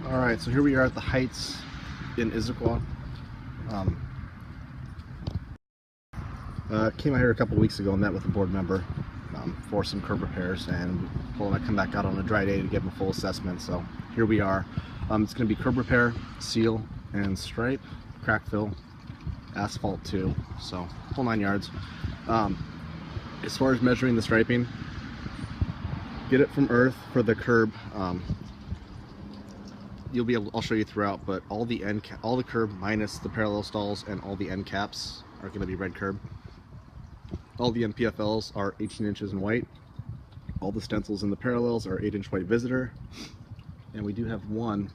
Alright, so here we are at the Heights in Issaquah. Came out here a couple weeks ago and met with a board member for some curb repairs, and told him I'd come back out on a dry day to give him a full assessment. So here we are. It's going to be curb repair, seal and stripe, crack fill, asphalt too, so whole 9 yards. As far as measuring the striping, get it from earth for the curb. I'll show you throughout, but all the curb minus the parallel stalls and all the end caps are going to be red curb. All the NPFLs are 18 inches in white. All the stencils in the parallels are 8-inch white visitor, and we do have one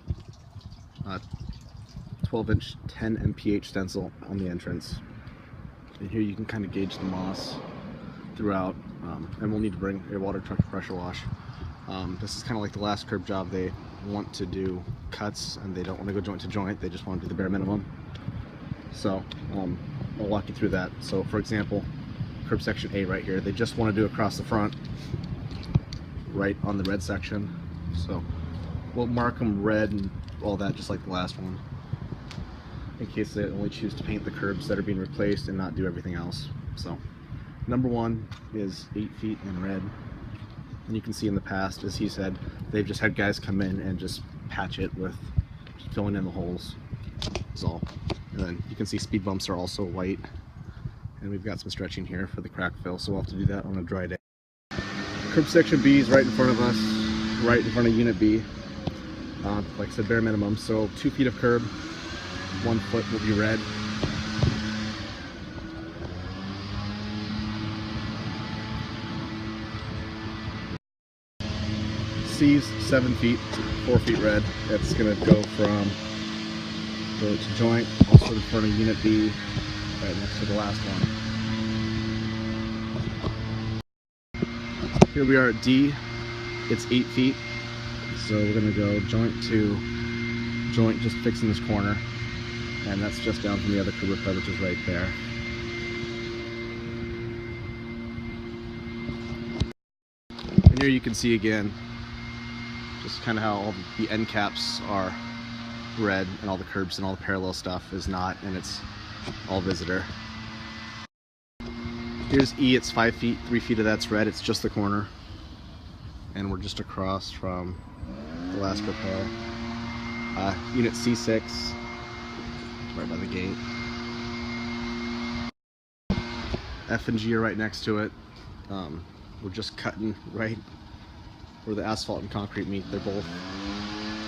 12-inch 10 mph stencil on the entrance. And here you can kind of gauge the moss throughout, and we'll need to bring a water truck to pressure wash. This is kind of like the last curb job. They want to do cuts and they don't want to go joint to joint, they just want to do the bare minimum. So I'll walk you through that. So for example, curb section A right here, they just want to do across the front, right on the red section. So we'll mark them red and all that, just like the last one, in case they only choose to paint the curbs that are being replaced and not do everything else. So number one is 8 feet in red. And you can see in the past, as he said, they've just had guys come in and just patch it with just filling in the holes. That's all. And then you can see speed bumps are also white. And we've got some stretching here for the crack fill, so we'll have to do that on a dry day. Curb section B is right in front of us, right in front of unit B. Like I said, bare minimum. So 2 feet of curb, 1 foot will be red. C's 7 feet, 4 feet red. That's going to go from to joint, also in front of unit B, right next to the last one. Here we are at D. It's 8 feet, so we're going to go joint to joint, just fixing this corner, and that's just down from the other curb repair, which is right there. And here you can see again just kind of how all the end caps are red and all the curbs and all the parallel stuff is not, and it's all visitor. Here's E, it's 5 feet, 3 feet of that's red, it's just the corner. And we're just across from the last repair. Unit C6, right by the gate. F and G are right next to it. We're just cutting right where the asphalt and concrete meet. They're both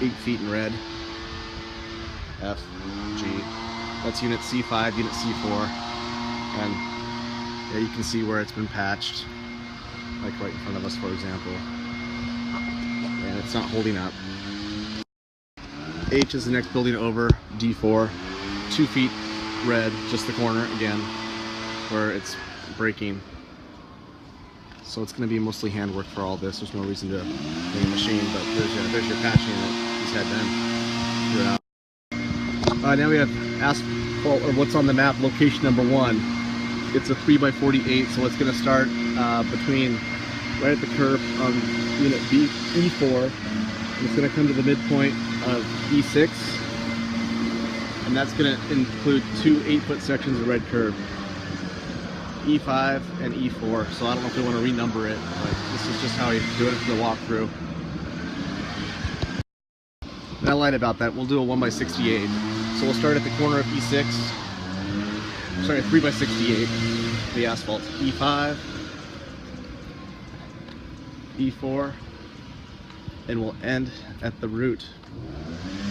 8 feet in red. F, G. That's unit C5, unit C4. And there you can see where it's been patched, like right in front of us, for example. And it's not holding up. H is the next building over, D4. 2 feet red, just the corner again, where it's breaking. So it's going to be mostly handwork for all this. There's no reason to make a machine, but there's your patching that he's had done throughout. Now we have asphalt, or what's on the map, location number 1. It's a 3x48, so it's going to start between right at the curb on unit E4. And it's going to come to the midpoint of E6, and that's going to include 2 8-foot sections of red curb. E5 and E4, so I don't know if we want to renumber it, but this is just how you do it for the walkthrough. And I lied about that. We'll do a 1x68. So we'll start at the corner of E6, sorry, 3x68, the asphalt. E5, E4, and we'll end at the root,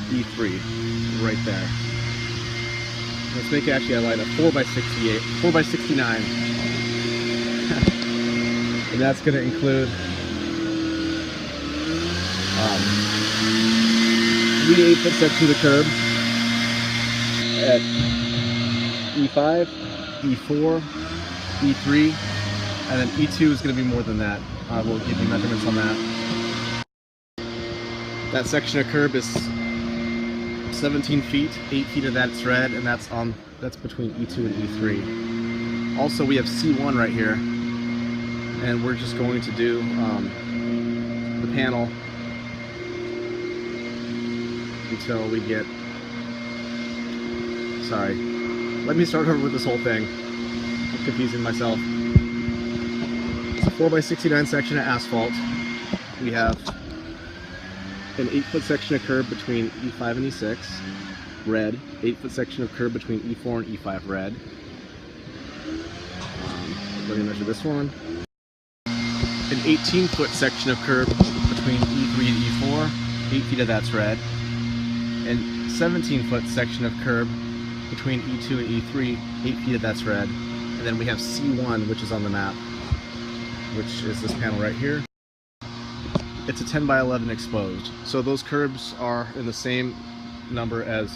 E3, right there. Let's make it, actually I lied, a 4x68, 4x69. And that's going to include 3 8-foot sections of curb at E5, E4, E3, and then E2 is going to be more than that. We'll give you measurements on that. That section of curb is 17 feet, 8 feet of that's red, and that's between E2 and E3. Also, we have C1 right here, and we're just going to do the panel until we get, sorry, let me start over with this whole thing. I'm confusing myself. It's a 4x69 section of asphalt. We have an 8-foot section of curb between E5 and E6, red. 8-foot section of curb between E4 and E5, red. Let me measure this one. An 18-foot section of curb between E3 and E4, 8 feet of that's red. And 17-foot section of curb between E2 and E3, 8 feet of that's red. And then we have C1, which is on the map, which is this panel right here. It's a 10 by 11 exposed. So those curbs are in the same number as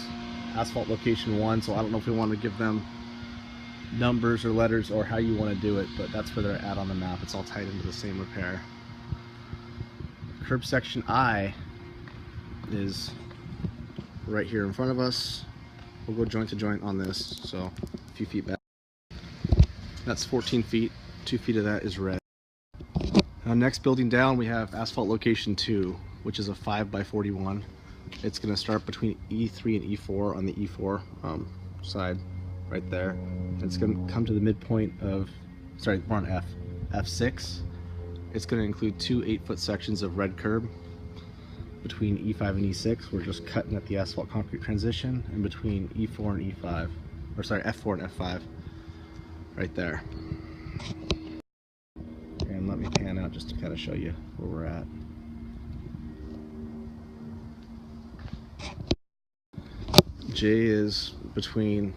asphalt location 1, so I don't know if we want to give them numbers or letters or how you want to do it, but that's where they're at on the map. It's all tied into the same repair. Curb section I is right here in front of us. We'll go joint to joint on this, so a few feet back. That's 14 feet, 2 feet of that is red. Now next building down we have asphalt location 2, which is a 5 by 41. It's going to start between E3 and E4 on the E4 side right there. And it's going to come to the midpoint of, sorry, we're on F6. It's going to include 2 8-foot sections of red curb between E5 and E6. We're just cutting at the asphalt concrete transition, and between E4 and E5, or sorry, F4 and F5, right there. And let me pan out just to kind of show you where we're at. J is between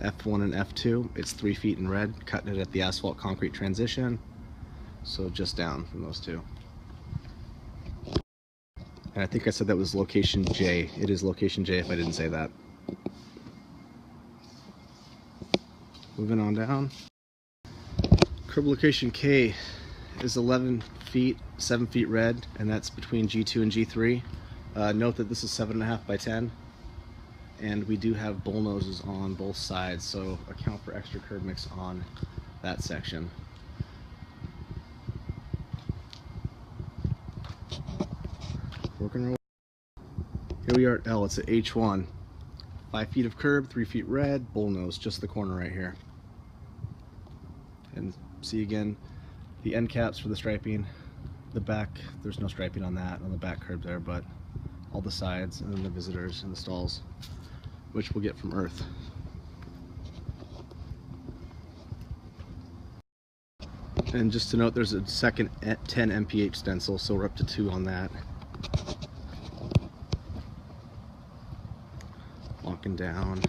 F1 and F2. It's 3 feet in red, cutting it at the asphalt concrete transition. So just down from those two. And I think I said that was location J. It is location J if I didn't say that. Moving on down. Curb location K is 11 feet, 7 feet red, and that's between G2 and G3. Note that this is 7.5 by 10. And we do have bull noses on both sides, so account for extra curb mix on that section. Working our way. Here we are at L, it's at H1. 5 feet of curb, 3 feet red, bull nose, just the corner right here. And see again, the end caps for the striping. The back, there's no striping on that, on the back curb there, but all the sides, and then the visitors and the stalls, which we'll get from Earth. And just to note, there's a second 10 mph stencil, so we're up to 2 on that. Walking down.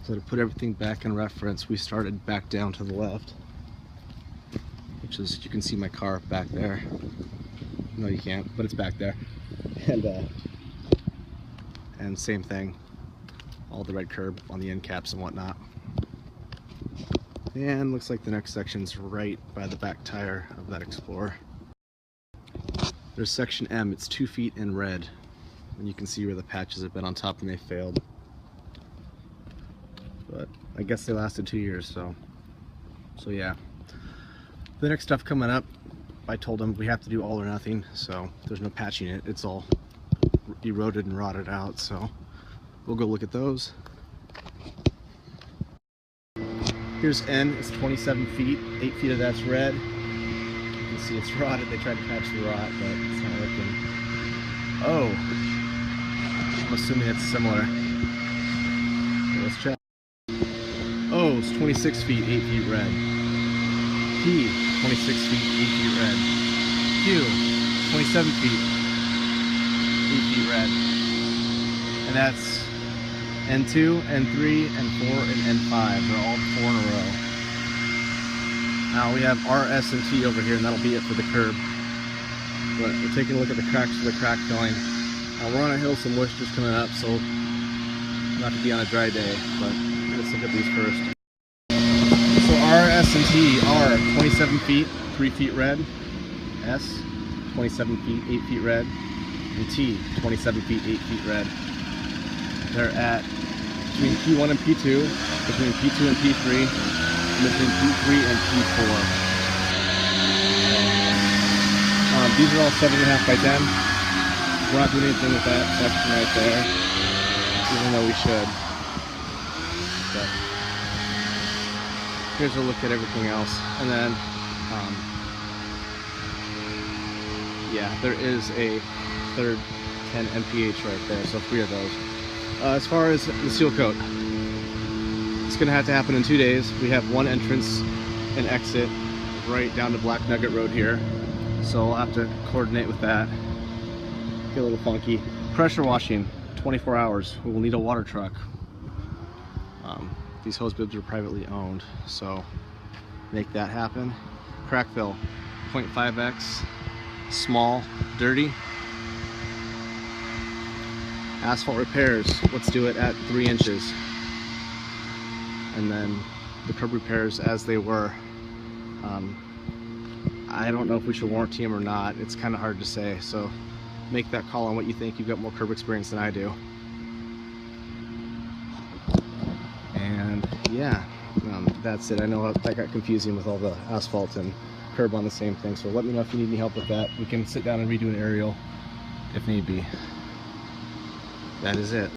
So to put everything back in reference, we started back down to the left, which is, you can see my car back there. No, you can't, but it's back there. And same thing, all the red curb on the end caps and whatnot. And looks like the next section's right by the back tire of that Explorer. There's section M, it's 2 feet in red. And you can see where the patches have been on top and they failed. But I guess they lasted 2 years, so yeah. The next stuff coming up, I told them we have to do all or nothing, so there's no patching it. It's all eroded and rotted out, so we'll go look at those. Here's N, it's 27 feet, 8 feet of that's red. You can see it's rotted. They tried to patch the rot, but it's not working. Oh, I'm assuming it's similar. Okay, let's check. Oh, it's 26 feet, 8 feet red. P, 26 feet, 8 feet red. Q, 27 feet, 8 feet red. And that's N2, N3, N4, and N5. They're all 4 in a row. Now we have R, S, and T over here, and that'll be it for the curb. But we're taking a look at the cracks for the crack filling. We're on a hill, some moisture's coming up, so not to be on a dry day, but let's look at these first. So R, S, and T are 27 feet, 3 feet red. S, 27 feet, 8 feet red. And T, 27 feet, 8 feet red. They're at between P1 and P2, between P2 and P3, and between P3 and P4. These are all 7.5 by 10. We're not doing anything with that section right there, even though we should. But here's a look at everything else. And then, yeah, there is a third 10 MPH right there, so 3 of those. As far as the seal coat, it's going to have to happen in 2 days. We have one entrance and exit right down to Black Nugget Road here, so we'll have to coordinate with that. Get a little funky. Pressure washing, 24 hours. We will need a water truck. These hose bibs are privately owned, so make that happen. Crack fill, 0.5x, small, dirty. Asphalt repairs, let's do it at 3 inches. And then the curb repairs as they were. I don't know if we should warranty them or not. It's kind of hard to say, so make that call on what you think. You've got more curb experience than I do. And yeah, that's it. I know that got confusing with all the asphalt and curb on the same thing, so let me know if you need any help with that. We can sit down and redo an aerial if need be. That is it.